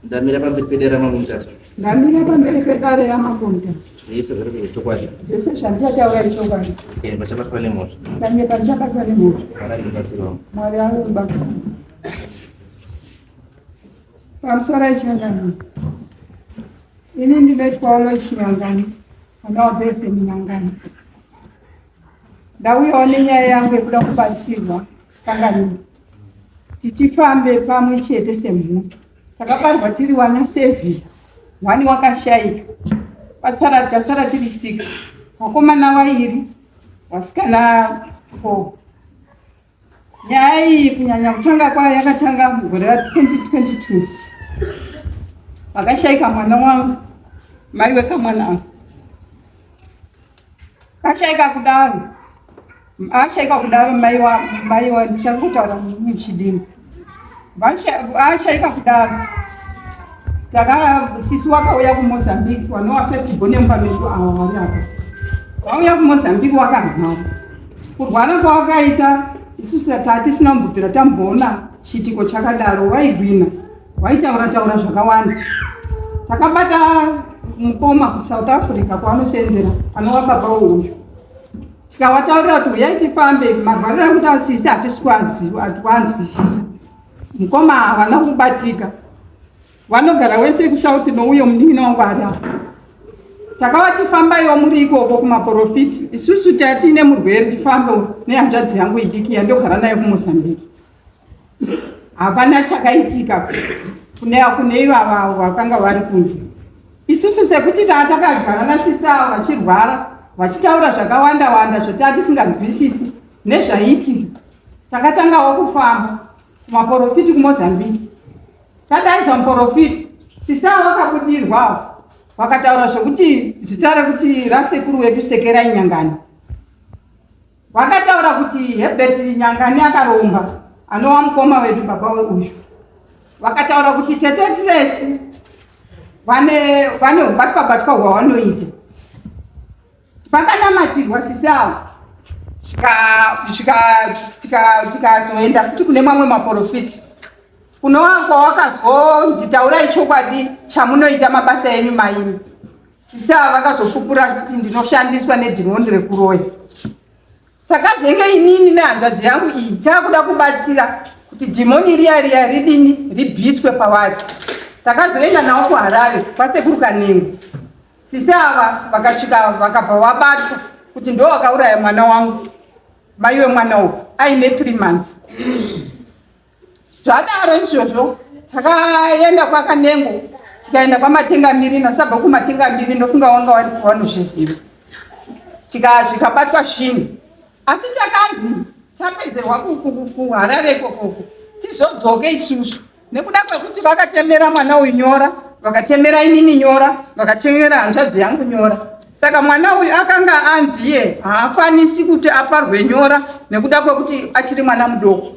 Ndamira pamberi pedera mamundasa. Ndamira pamberi pedera yamamundasa. Zvese zviri kuzotokwadi. Zvese zvandichataura ichokwadi. Pachabatwa nemoto. Pachabatwa nemoto. Mwari anobatsirawo. Mwari anobatsirawo. Pamusoro echinyangani. Ini ndinoitwawo nechinyangani. Mwana wabhefe munyangani. Ndauyawo nenyaya yangu yekuda kubatsirwa kangani. Tichifambe pamwe chete semhuri. Takabarwa tiri wana 7, 1 wakashaika. Tasara tiri 6. Vakomana 2, vasikana 4. Nyaya iyi kunyanya kutanga kwayo yakatanga mugore ra2022. Vakashaika mwana wangu, mai wekamwana wangu. Ashaika kudaro mai wa ndichakutaura muchidini. Ashaika kudaro. Sisi wakauya kuMozambique, wanowa first born mupamedu awa wari apa. Wauya kuMozambique wakagara. Kurwara kwawakaita, isusu tatisina mbudhira tamboona chitiko chakadaro, waigwina. Waitaura zvakawanda. Takabata mukoma kuSouth Africa kwaanosenzera, anowa baba uyu. Tikawataurira kuti uyai tifambe, marwariro ekuti asisi hatisikuanzwisisa. Mukoma havana kubatika. Vanogara wese kuSouth nouyo munin'ina wangu ari apa. Takavati fambai muri ikoko kumaprofiti. Isusu tine murwere tifambe nehanzvadzi yangu idiki yandogara nayo kuMozambique. Hapana chakaitika kune ivava vakanga vari kunze. Isusu sekuti takagara nasisa vachirwara, vachitaura zvakawanda zvatisinganzwisisi nezvaitika. Takatangawo kufamba kumaprofiti kuMozambique. Tadaidza muprofiti, sisa wakabudirwa. Vakataura zvokuti zita rekuti rasekuru wedu Sekerai Nyangani. Vakataura kuti Herbert Nyangani akaromba, anowa mukoma wedu baba uyu. Vakataura kuti tete Tracy vane ubatwa hwavanoita. Vakanamatirwa sisawo. Tikazoenda futi kune mamwe maprofiti. Kunowa wakazonzi taurai chokwadi chamunoita mabasa enyu maini. Sisa vakazopupura kuti ndinoshandiswa nedhimoni rekuroya. Takazenge inini nehanzvadzi yangu iyi takuda kubatsira kuti dhimoni riya ridini ribviswe pavari. Takazoenda nawo kuHarare kwasekuru Kanenge. Sisa vakasvika vakabva vabatwa kuti ndo wakauraya mwana wangu, mai wemwana uyu aine 3 months. Zvadaro izvozvo takaenda kwaKanengo, tikaenda kwaMatengamiri, nasabva kuMatengamiri ndofunga wanga vari kuvanozviziva. Zvikabatwa zvinhu. Asi takanzi tapedzerwa kuHarare ikoko tizodzoke isusu. Nekuda kwekuti vakatemera mwana uyu nyora, vakatemera inini nyora, vakatemera hanzvadzi yangu nyora. Saka mwana uyu akanga anzi iye haakwanisi kuti aparwe nyora nekuda kwekuti achiri mwana mudoko.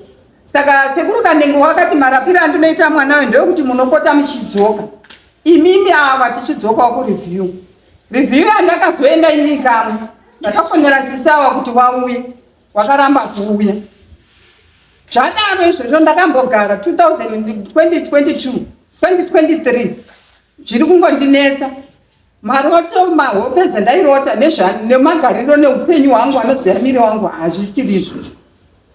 Saka sekuru Kanenge wakati marapiro andinoita mwana uyu ndokuti munopota muchidzoka. Imimi ava tichidzokawo kureview. Review andakazoenda inini kamwe. Ndakafonera sisawa kuti wauye. Wakaramba kuuya. Zvadaro izvozvo ndakambogara 2022, 2023. Zviri kungondinetsa. Maroto mahope dzandairota nemagariro neupenyu hwangu anoziva miri wangu hazvisiri izvozvo.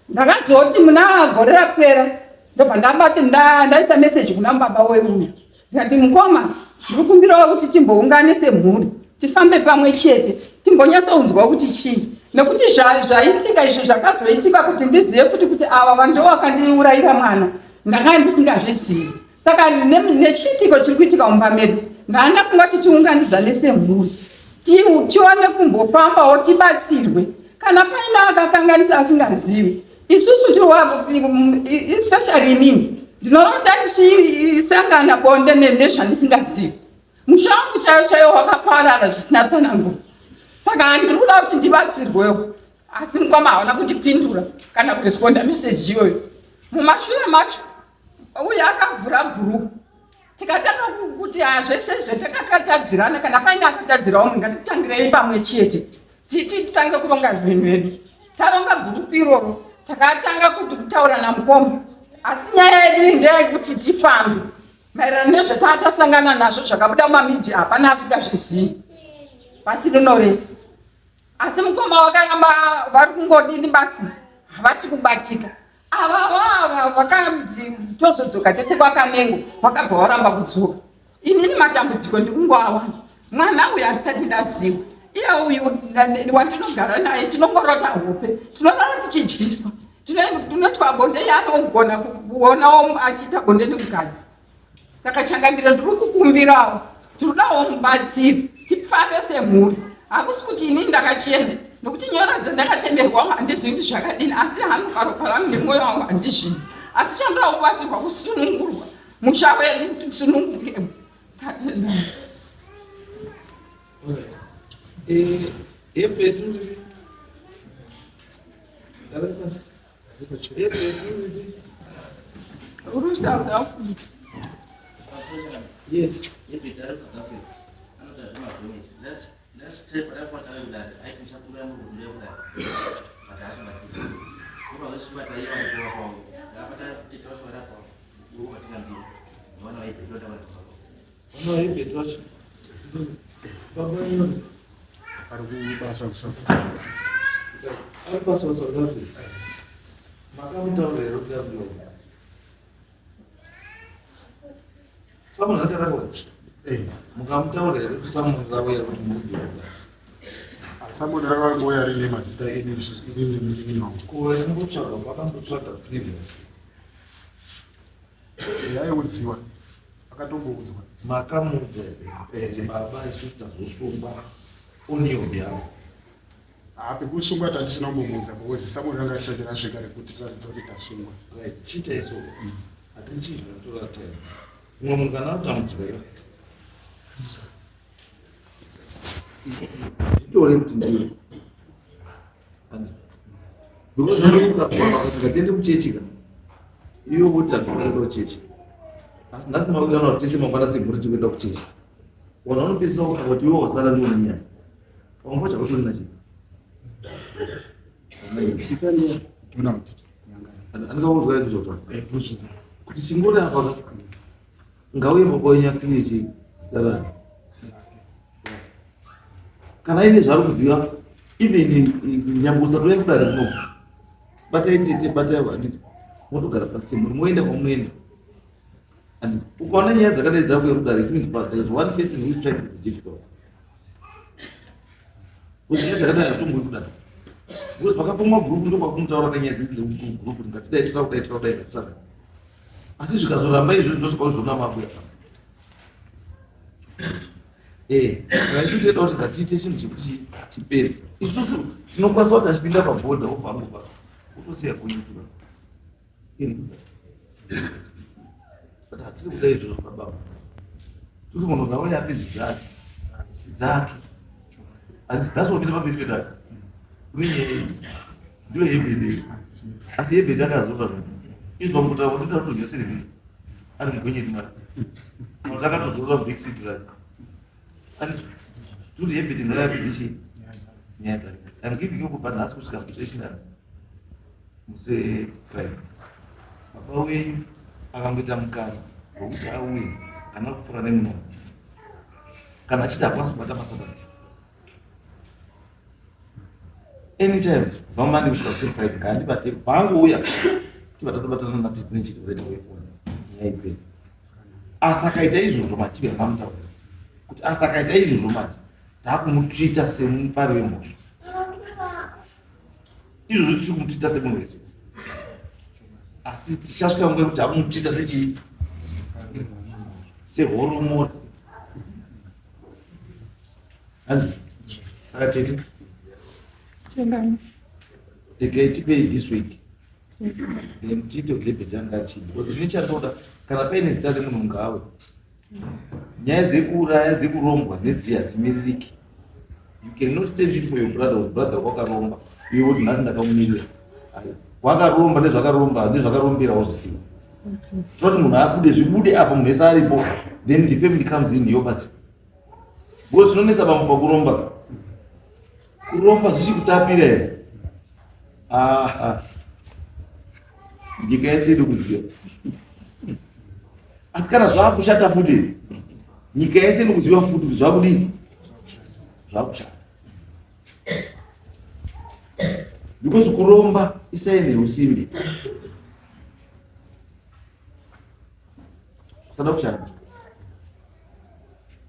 Ndakazoti muna gore rapera ndobva ndabati ndaisa message kuna baba wedu. Ndikati mukoma, ndikukumbirawo kuti timboungane semhuri, tifambe pamwe chete, timbonyatsounzwa kuti chii. Nekuti zvaitika izvo zvakazoitika kuti ndizive futi kuti ava vanhu vakandiurayira mwana, ndanga ndisingazvizivi. Saka nechiitiko chiri kuitika mumba medu, ndafunga kuti tiunganidzane semhuri. Tione kumbofambawo tibatsirwe. Kana paina akakanganisa asingazivi. Isusu especially inini ndinorota ndichisangana bonde nezvandisingazivi. Musha wangu chaiwo wakaparara zvisina tsananguro. Saka ndiri kuda kuti ndibatsirwewo. Asi mukoma haana kundipindura kana kuresponda message iyoyo. Mumashure macho uye akavhura gurupu. Tikatanga kuti zvese zvetakatadzirana kana paina akatadzirawo munhu ngatitangirei pamwe chete. Titange kuronga zvinhu zvedu. Taronga gurupu iroro. Takatanga kuti kutaura namukoma. Asi nyaya yedu ndeyekuti tifambe. maererano nezvatatasangana nazvo zvakabuda mumamidhia hapana asingazvizivi pasi rino rese. Asi mukoma wakaramba vari kungodini basi havasi kubatika. Ava vakanzi tozodzoka tese kwakanengo vakabva varamba kudzoka. Inini matambudziko ndikungoawana. Mwana uyu handisati ndaziva. Iye uyu wandinogara naye tinongorota hope. Tinorara tichidyiswa. Tinotwa bonde yaanogona kuonawo achiita bonde nemukadzi. Saka changamiro ndiri kukumbirawo. Tinodawo mubatsiri. Tifambe semhuri. Hakusi kuti inini ndakachena. Nokuti nyora dzandakatenderwawo handizivi kuti zvakadini, asi hangu ropa rangu nemwoyo wangu handizvivi. Asi chandoda kubatsirwa kusunungurwa musha wedu tisunungurwe. Tatenda. Uri South Africa. Yes. Let's take whatever time that I can support them with the level but that's what I think. What was what I go from after the toss whatever you what can do. One way to go down. Ono hivi tosha. Baba yenu Arikuba sasa. hapa South Africa. Makamu tawe rotablo. Samu nataka kwa. Mukamtaurira kuti samunga uya kuti mudzi. Samuel akagoya rine mazita edu rine mumino. Kuwe mbotsvaga vakambotsvaga previously. Yaiudziwa. Akatombouzwa. Makamudza kuti baba isusu tazosungwa on your behalf. Pekusungwa tatisina kumboudza because Samuel anga achishatira zvekare kuti taridza kuti tasungwa. Right, chita iso. Hatichizwa tora time. Mumwe munhu kana atambudzika zvitore kuti ndiro because ukatiende kuchechi iwe kuti hatifanira kuenda kuchechi asi nhasi makuona kuti tese mangwana semhuri tikuenda kuchechi wana unopedzisira kuta kuti iwe wasara ndiwo nenyaya wanga chakatorina chii andingauzwa izvozvo kuti chingori apa ngauye baba wenyu akiri chii zitarani kana ine zvari kuziva even nyambo usatoya kudare kuno batai tete batai vaditi motogara pasi muri moenda kwamunoenda and ukaona nyaya dzakadai dzakuya kudare it means but there is one person who is trying to be difficult kuti nyaya dzakadai hatomboi kudare because pakafumwa gurupu ndokwakumutaura kanyaya dzidzi gurupu kuti ngatidai toda ngatisaka asi zvikazoramba izvo ndosokwauzona mabuya saka isu toda kuti ngatiite chinhu chekuti chipere isusu tinokwanisa kuti achipinda pabhodha obva angopa utosiya kuitira but hatisi kuda izvozvo pababa kuti munhu ngauya apedzi dzake hati ndasopinda pamberi pedata kune nyaya ndiyo yebhedei asi yebhedei akazota izwa mukutaura kuti toda kutonga serevhita ari mugonyeti mari kuti akatozorora mubig city rake kuti yebhedei ngayapedzi chii nyaya dzake and giving kubva nhasi kusvika musi wechinhano musi wefriday baba wenyu akangoita mukana wokuti auye kana kufura nemunhu kana achiti hakwanisi kubata masabati anytime vamandi kusvika kusi friday ngandibate pangouya tibatatobatana nati tine chirwere wefoni nyaya ipeni asi akaita izvozvo machive mamutaura kuti asi akaita izvozvo manje takumutwita semupari wemhosva izvozvo tiri kumutwita semunhu wese wese asi tichasvika nguva yekuti akumutwita sechii sehoromori handi saka tete regai tipei this week then tiite kuti lebheti anga achii because ini chatoda kana paine zita remunhu ngawe nyaya dzekuuraya dzekurombwa nedziya dzimiririki you cannot stand it for your brother wakaromba iwe kuti nhasi ndakamumirira wakaromba nezvakarombera uziva toti munhu akude zvibude apa munhu ese aripo then the family comes in yobatsira because zvinonetsa pamwe pakuromba kuromba zvichikutapira here nyika yese iri kuziva Asi kana zvakushata futi, nyika yese nikuziva futi kuti zvakudii, zvakushata. Because kuromba isaini neusimbi kusada kushata.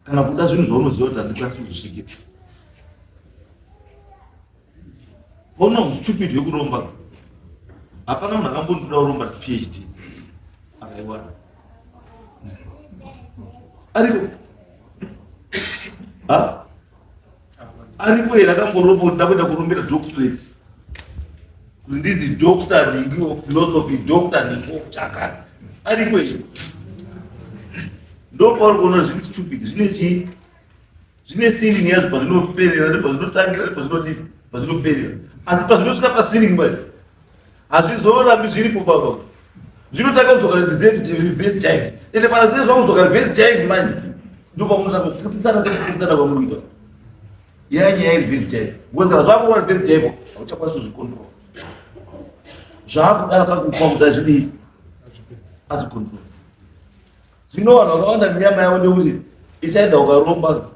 Kana kuda zvinhu zvaunoziva kuti handikwanisi kuzvisvikira. Pauna stupid hwekuromba, hapana munhu akambondoda kuromba PhD akaiwana. Ariko aripo here akamboromba kuti ndakuenda kurombera doctorate, kuti ndizi doctor ningi of philosophy, doctor ningi of chakati. Aripo here. Ndopauri kuona zviri stupid, zvine ceiling yazvo pazvinoperera nepazvinotangira nepazvinoperera. Asi pazvinosvika paceiling bai hazvizorambi zviripo baba. Zvinotanga kudzoka reverse jive. Ende kana zvine zvakudzoka reverse jive manje ndopamunotanga kuputitsana sekuputitsana kwamunoita. Nyaya yereverse jive. Because kana zvakuona reverse jive hauchakwanisi kuzvicontrol. Zvakuda kakupa kuti azvidii, azvicontrol. Zvino vanhu vakawanda munyama yavo ndekuti isaida ukaromba,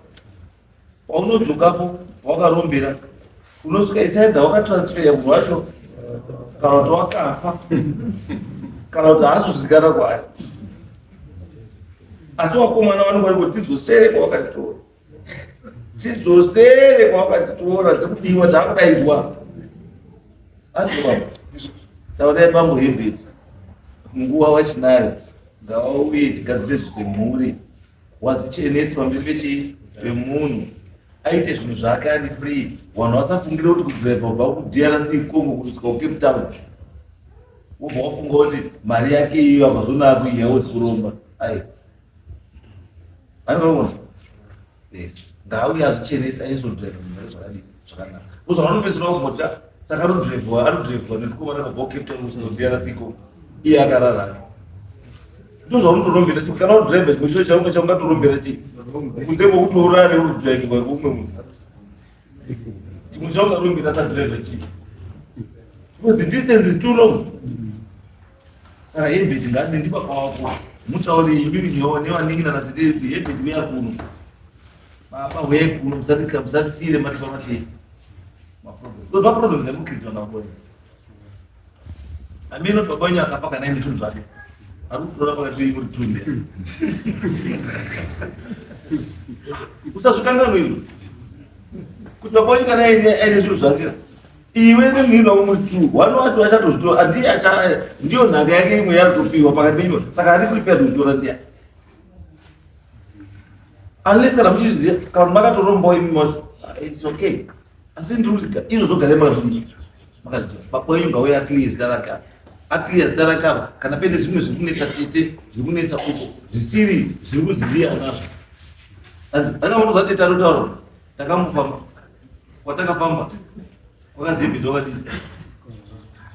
paunodzokapo wakarombera unosvika isaida wakatransferya munhu wacho, kana kuti wakafa, kana kuti haazozikana kwaari. Asi wakomana vanongwa kuti tidzosere kwawakatitora, tidzosere kwawakatitora, tikudiwa taakudaidzwa. Andibaba taudai pambohembeti munguva wachinayo ngavauye tigadzire zvemhuri, wazvichenesi pamberi pemunhu, aite zvinhu zvake ari free. Vanhu vasafungire kuti kudrive kubva kuDRC Congo kusvika kuCape Town wobva wafunga kuti mari yake iyo amazonako iyawo zikuromba. Ai anoona yes, ngauye azvichenesi aizodrive mari zvakadii zvakanaka. Kuzo vanopedzisira kuzoti saka anodrivewa netukomana kabva kuCape Town kusvika kuDRC Congo iye akararana. Ndozvaunotorombera kana udrive chimwe chaunga chaungatorombera chii kunze kwokuti urare uri kudrive kumwe munhu. Chimwe chaungarombera sadrive chii, because the distance is too long. Saka hembeti ngadi ndiba kwako mutauri imimi nevaningirana titi hembeti weya kuno baba weya kuno musasire mati pamati maproblems emukristo nabonye amino babanya akapaka naye mitundu zvake arikutora pakati muri tunde. Usazvikanganwe kuti babanya kana aine zvinhu zvake iwe nemhino womuri tu wanowacho achatozvitora ndiyo nhaka yake imwe yaritopiwa pakati penyu, saka ari prepared kutora ndiya unless kana muchizviziva kana kuti makatorombawo imi macho it's okay. Asi ndiri kuti izvo zvogare makazvidii makaziva bakwenyu ngauye aclear zita rake aclear zita rake apa kana pene zvimwe zviri kunetsa tete zviri kunetsa uko zvisiri zviri kuziviya nazvo. Andikamunoza tete anotaura takambofamba kwatakafamba wakazembedza wakadii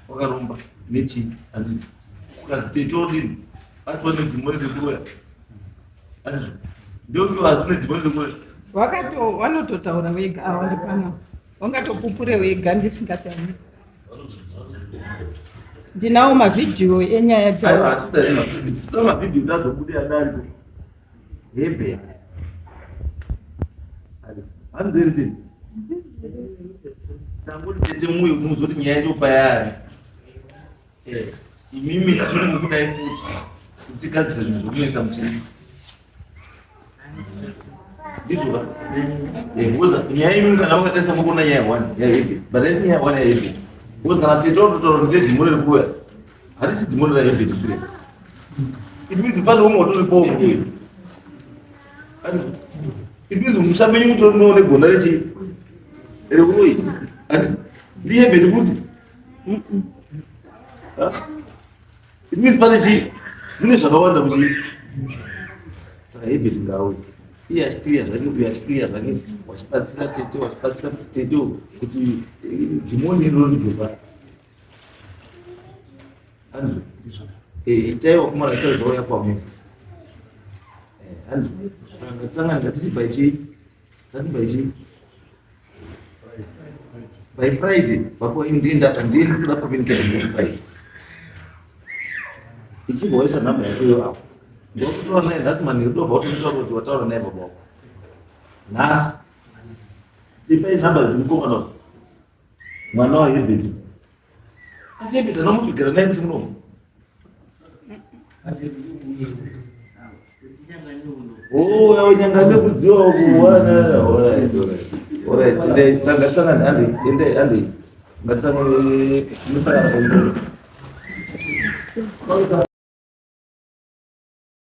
wakaromba nechii handii ukazi tete odini atiwa nedhimoni rekuroya andizvo ndokuti hazi nedhimoni rekuroya wanototaura wega awandipana wangatopupure wega ndisingatauri. Ndinawo mavhidhiyo enyaya dzavo mavhidhiyo ndazobude adari hebe hanzeriti tangoti tete muyo muzoti nyaya ndopayari imimi zviri kukudai futi kuti gadzire zvinhu zvokunetsa muchini ndizvoka because nyaya imimi kana vakatarisa mukuona nyaya 1 yahebe but haisi nyaya 1 yahebe because kana tete ototaura kuti ndedhimoni rekuuya harisi dhimoni rahebe tizvire it means pane umwe watoripowo mukuya it means mushambenyu mutorinowo negona rechi rekuroi handiti ndihebheti futi it means pane chii mune zvakawanda muchii. Saka hebheti ngauye iye achikliya zvake uye achikliya zvake wachibatsira tete wachibatsira futi tete kuti dhimoni inoronigeba handizvo itaiwa kumara isa zvauya kwamwe handizvo. Saka ngatisangane ngatisibai chii ngatibai chii by Friday bako ndiri kuda communicate by Friday ichibva waisa nhamba yakoyo apo Ndokutaura naye nhasi manheru ndobva utomutaura kuti wataura naye baba wako nhasi. Tipei nhamba dziripo mwana waHebheti. Asi Hebheti anamubigira naye kuti munomu. Nyanga nekudziwa kuwana. Alright. Ende sanga ande ngatisangane